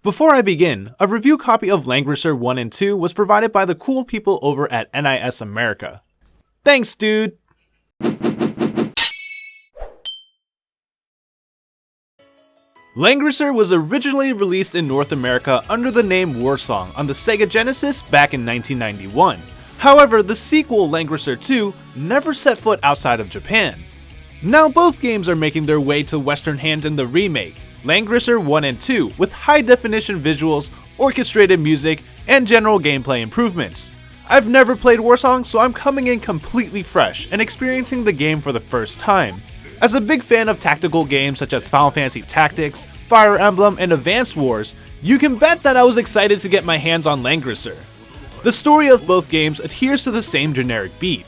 Before I begin, a review copy of Langrisser I and II was provided by the cool people over at NIS America. Thanks, dude! Langrisser was originally released in North America under the name Warsong on the Sega Genesis back in 1991. However, the sequel, Langrisser II, never set foot outside of Japan. Now both games are making their way to Western hands in the remake, Langrisser I and II, with high-definition visuals, orchestrated music, and general gameplay improvements. I've never played Warsong, so I'm coming in completely fresh and experiencing the game for the first time. As a big fan of tactical games such as Final Fantasy Tactics, Fire Emblem, and Advance Wars, you can bet that I was excited to get my hands on Langrisser. The story of both games adheres to the same generic beat.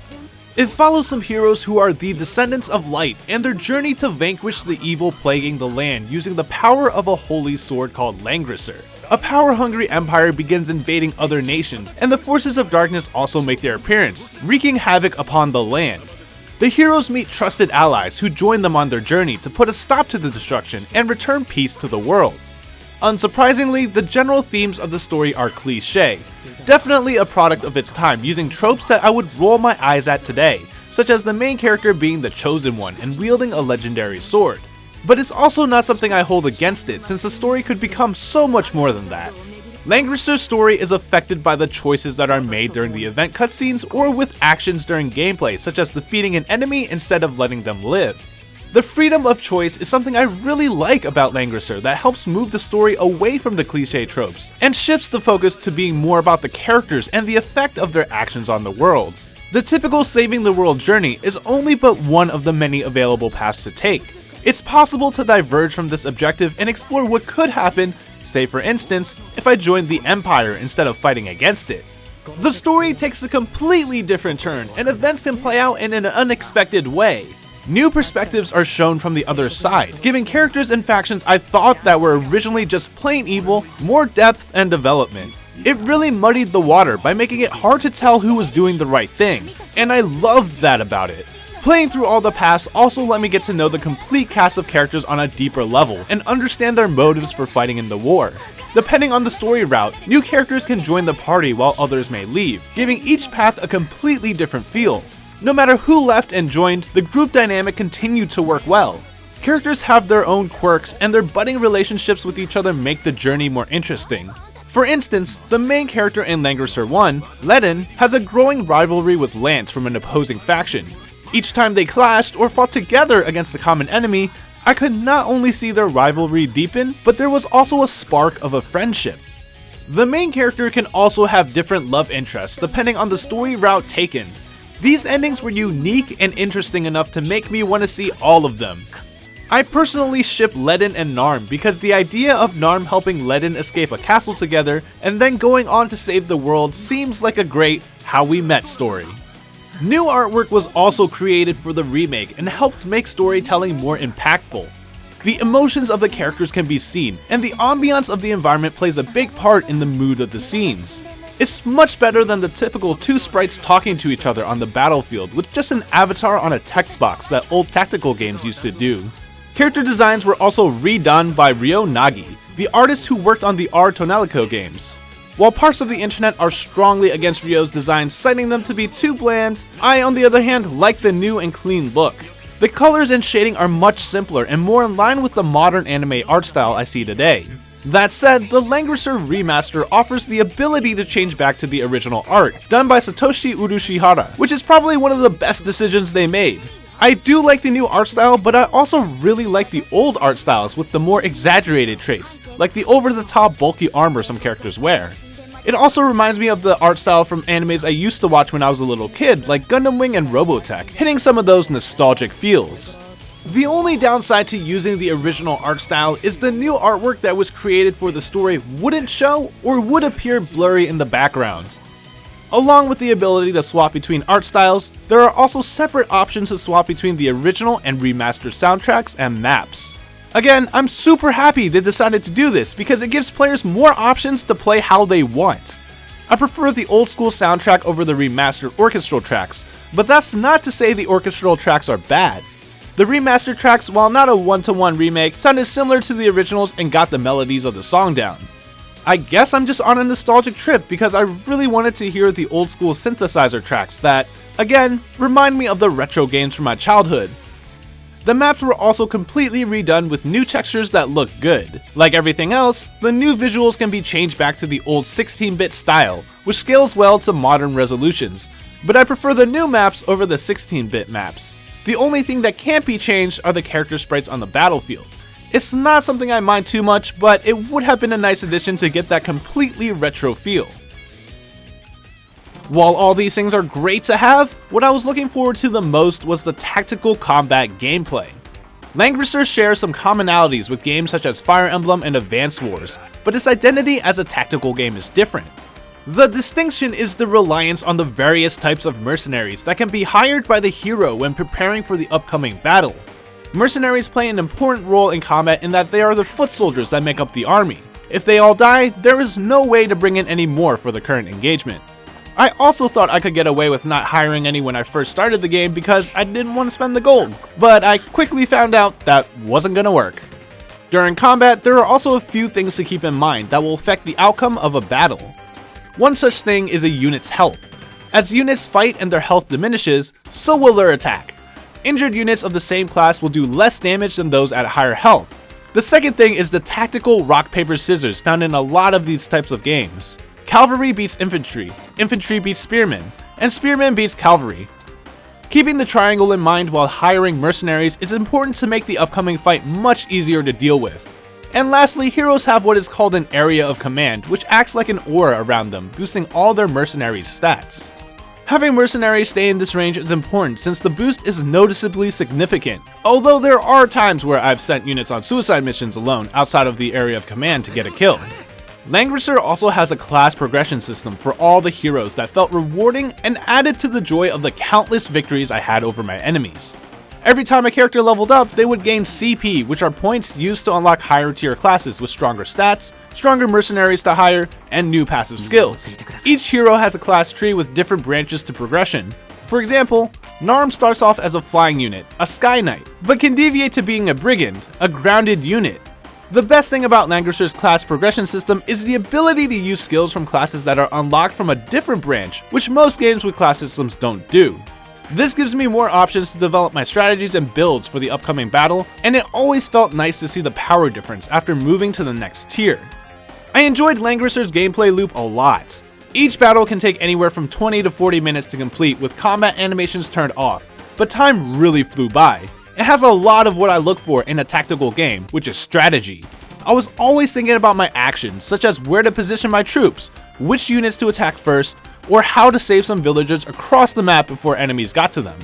It follows some heroes who are the descendants of light and their journey to vanquish the evil plaguing the land using the power of a holy sword called Langrisser. A power-hungry empire begins invading other nations, and the forces of darkness also make their appearance, wreaking havoc upon the land. The heroes meet trusted allies who join them on their journey to put a stop to the destruction and return peace to the world. Unsurprisingly, the general themes of the story are cliché, definitely a product of its time using tropes that I would roll my eyes at today, such as the main character being the chosen one and wielding a legendary sword. But it's also not something I hold against it, since the story could become so much more than that. Langrisser's story is affected by the choices that are made during the event cutscenes or with actions during gameplay, such as defeating an enemy instead of letting them live. The freedom of choice is something I really like about Langrisser that helps move the story away from the cliché tropes, and shifts the focus to being more about the characters and the effect of their actions on the world. The typical saving the world journey is only but one of the many available paths to take. It's possible to diverge from this objective and explore what could happen, say for instance, if I joined the Empire instead of fighting against it. The story takes a completely different turn, and events can play out in an unexpected way. New perspectives are shown from the other side, giving characters and factions I thought that were originally just plain evil more depth and development. It really muddied the water by making it hard to tell who was doing the right thing, and I loved that about it. Playing through all the paths also let me get to know the complete cast of characters on a deeper level and understand their motives for fighting in the war. Depending on the story route, new characters can join the party while others may leave, giving each path a completely different feel. No matter who left and joined, the group dynamic continued to work well. Characters have their own quirks, and their budding relationships with each other make the journey more interesting. For instance, the main character in Langrisser I, Ledin, has a growing rivalry with Lance from an opposing faction. Each time they clashed or fought together against a common enemy, I could not only see their rivalry deepen, but there was also a spark of a friendship. The main character can also have different love interests depending on the story route taken. These endings were unique and interesting enough to make me want to see all of them. I personally ship Ledin and Narm because the idea of Narm helping Ledin escape a castle together and then going on to save the world seems like a great how we met story. New artwork was also created for the remake and helped make storytelling more impactful. The emotions of the characters can be seen, and the ambiance of the environment plays a big part in the mood of the scenes. It's much better than the typical two sprites talking to each other on the battlefield with just an avatar on a text box that old tactical games used to do. Character designs were also redone by Ryo Nagi, the artist who worked on the R Tonelico games. While parts of the internet are strongly against Ryo's designs, citing them to be too bland, I on the other hand like the new and clean look. The colors and shading are much simpler and more in line with the modern anime art style I see today. That said, the Langrisser remaster offers the ability to change back to the original art, done by Satoshi Urushihara, which is probably one of the best decisions they made. I do like the new art style, but I also really like the old art styles with the more exaggerated traits, like the over-the-top bulky armor some characters wear. It also reminds me of the art style from animes I used to watch when I was a little kid, like Gundam Wing and Robotech, hitting some of those nostalgic feels. The only downside to using the original art style is the new artwork that was created for the story wouldn't show or would appear blurry in the background. Along with the ability to swap between art styles, there are also separate options to swap between the original and remastered soundtracks and maps. Again, I'm super happy they decided to do this because it gives players more options to play how they want. I prefer the old school soundtrack over the remastered orchestral tracks, but that's not to say the orchestral tracks are bad. The remastered tracks, while not a one-to-one remake, sounded similar to the originals and got the melodies of the song down. I guess I'm just on a nostalgic trip because I really wanted to hear the old school synthesizer tracks that, again, remind me of the retro games from my childhood. The maps were also completely redone with new textures that look good. Like everything else, the new visuals can be changed back to the old 16-bit style, which scales well to modern resolutions, but I prefer the new maps over the 16-bit maps. The only thing that can't be changed are the character sprites on the battlefield. It's not something I mind too much, but it would have been a nice addition to get that completely retro feel. While all these things are great to have, what I was looking forward to the most was the tactical combat gameplay. Langrisser shares some commonalities with games such as Fire Emblem and Advance Wars, but its identity as a tactical game is different. The distinction is the reliance on the various types of mercenaries that can be hired by the hero when preparing for the upcoming battle. Mercenaries play an important role in combat in that they are the foot soldiers that make up the army. If they all die, there is no way to bring in any more for the current engagement. I also thought I could get away with not hiring any when I first started the game because I didn't want to spend the gold, but I quickly found out that wasn't gonna work. During combat, there are also a few things to keep in mind that will affect the outcome of a battle. One such thing is a unit's health. As units fight and their health diminishes, so will their attack. Injured units of the same class will do less damage than those at higher health. The second thing is the tactical rock paper scissors found in a lot of these types of games. Cavalry beats infantry, infantry beats spearmen, and spearmen beats cavalry. Keeping the triangle in mind while hiring mercenaries is important to make the upcoming fight much easier to deal with. And lastly, heroes have what is called an area of command, which acts like an aura around them, boosting all their mercenaries' stats. Having mercenaries stay in this range is important since the boost is noticeably significant, although there are times where I've sent units on suicide missions alone outside of the area of command to get a kill. Langrisser also has a class progression system for all the heroes that felt rewarding and added to the joy of the countless victories I had over my enemies. Every time a character leveled up, they would gain CP, which are points used to unlock higher tier classes with stronger stats, stronger mercenaries to hire, and new passive skills. Each hero has a class tree with different branches to progression. For example, Narm starts off as a flying unit, a Sky Knight, but can deviate to being a brigand, a grounded unit. The best thing about Langrisser's class progression system is the ability to use skills from classes that are unlocked from a different branch, which most games with class systems don't do. This gives me more options to develop my strategies and builds for the upcoming battle, and it always felt nice to see the power difference after moving to the next tier. I enjoyed Langrisser's gameplay loop a lot. Each battle can take anywhere from 20 to 40 minutes to complete with combat animations turned off, but time really flew by. It has a lot of what I look for in a tactical game, which is strategy. I was always thinking about my actions, such as where to position my troops, which units to attack first, or how to save some villagers across the map before enemies got to them.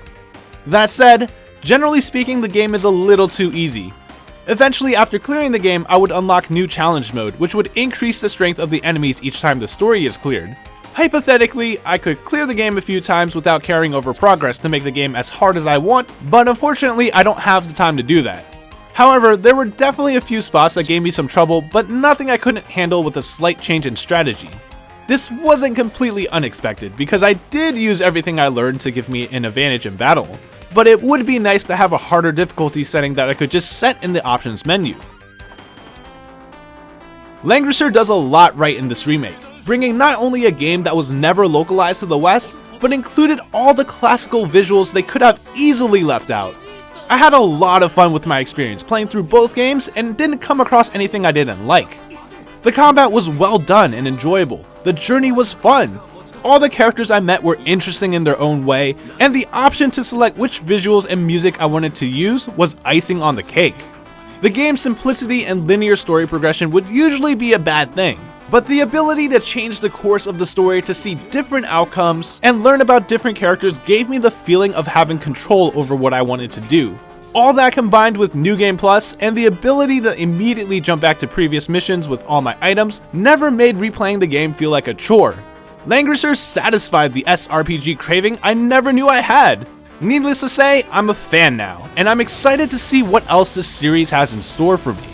That said, generally speaking, the game is a little too easy. Eventually, after clearing the game, I would unlock new challenge mode, which would increase the strength of the enemies each time the story is cleared. Hypothetically, I could clear the game a few times without carrying over progress to make the game as hard as I want, but unfortunately I don't have the time to do that. However, there were definitely a few spots that gave me some trouble, but nothing I couldn't handle with a slight change in strategy. This wasn't completely unexpected, because I did use everything I learned to give me an advantage in battle, but it would be nice to have a harder difficulty setting that I could just set in the options menu. Langrisser does a lot right in this remake, bringing not only a game that was never localized to the West, but included all the classical visuals they could have easily left out. I had a lot of fun with my experience playing through both games and didn't come across anything I didn't like. The combat was well done and enjoyable, the journey was fun, all the characters I met were interesting in their own way, and the option to select which visuals and music I wanted to use was icing on the cake. The game's simplicity and linear story progression would usually be a bad thing, but the ability to change the course of the story to see different outcomes and learn about different characters gave me the feeling of having control over what I wanted to do. All that combined with New Game Plus and the ability to immediately jump back to previous missions with all my items never made replaying the game feel like a chore. Langrisser satisfied the SRPG craving I never knew I had. Needless to say, I'm a fan now, and I'm excited to see what else this series has in store for me.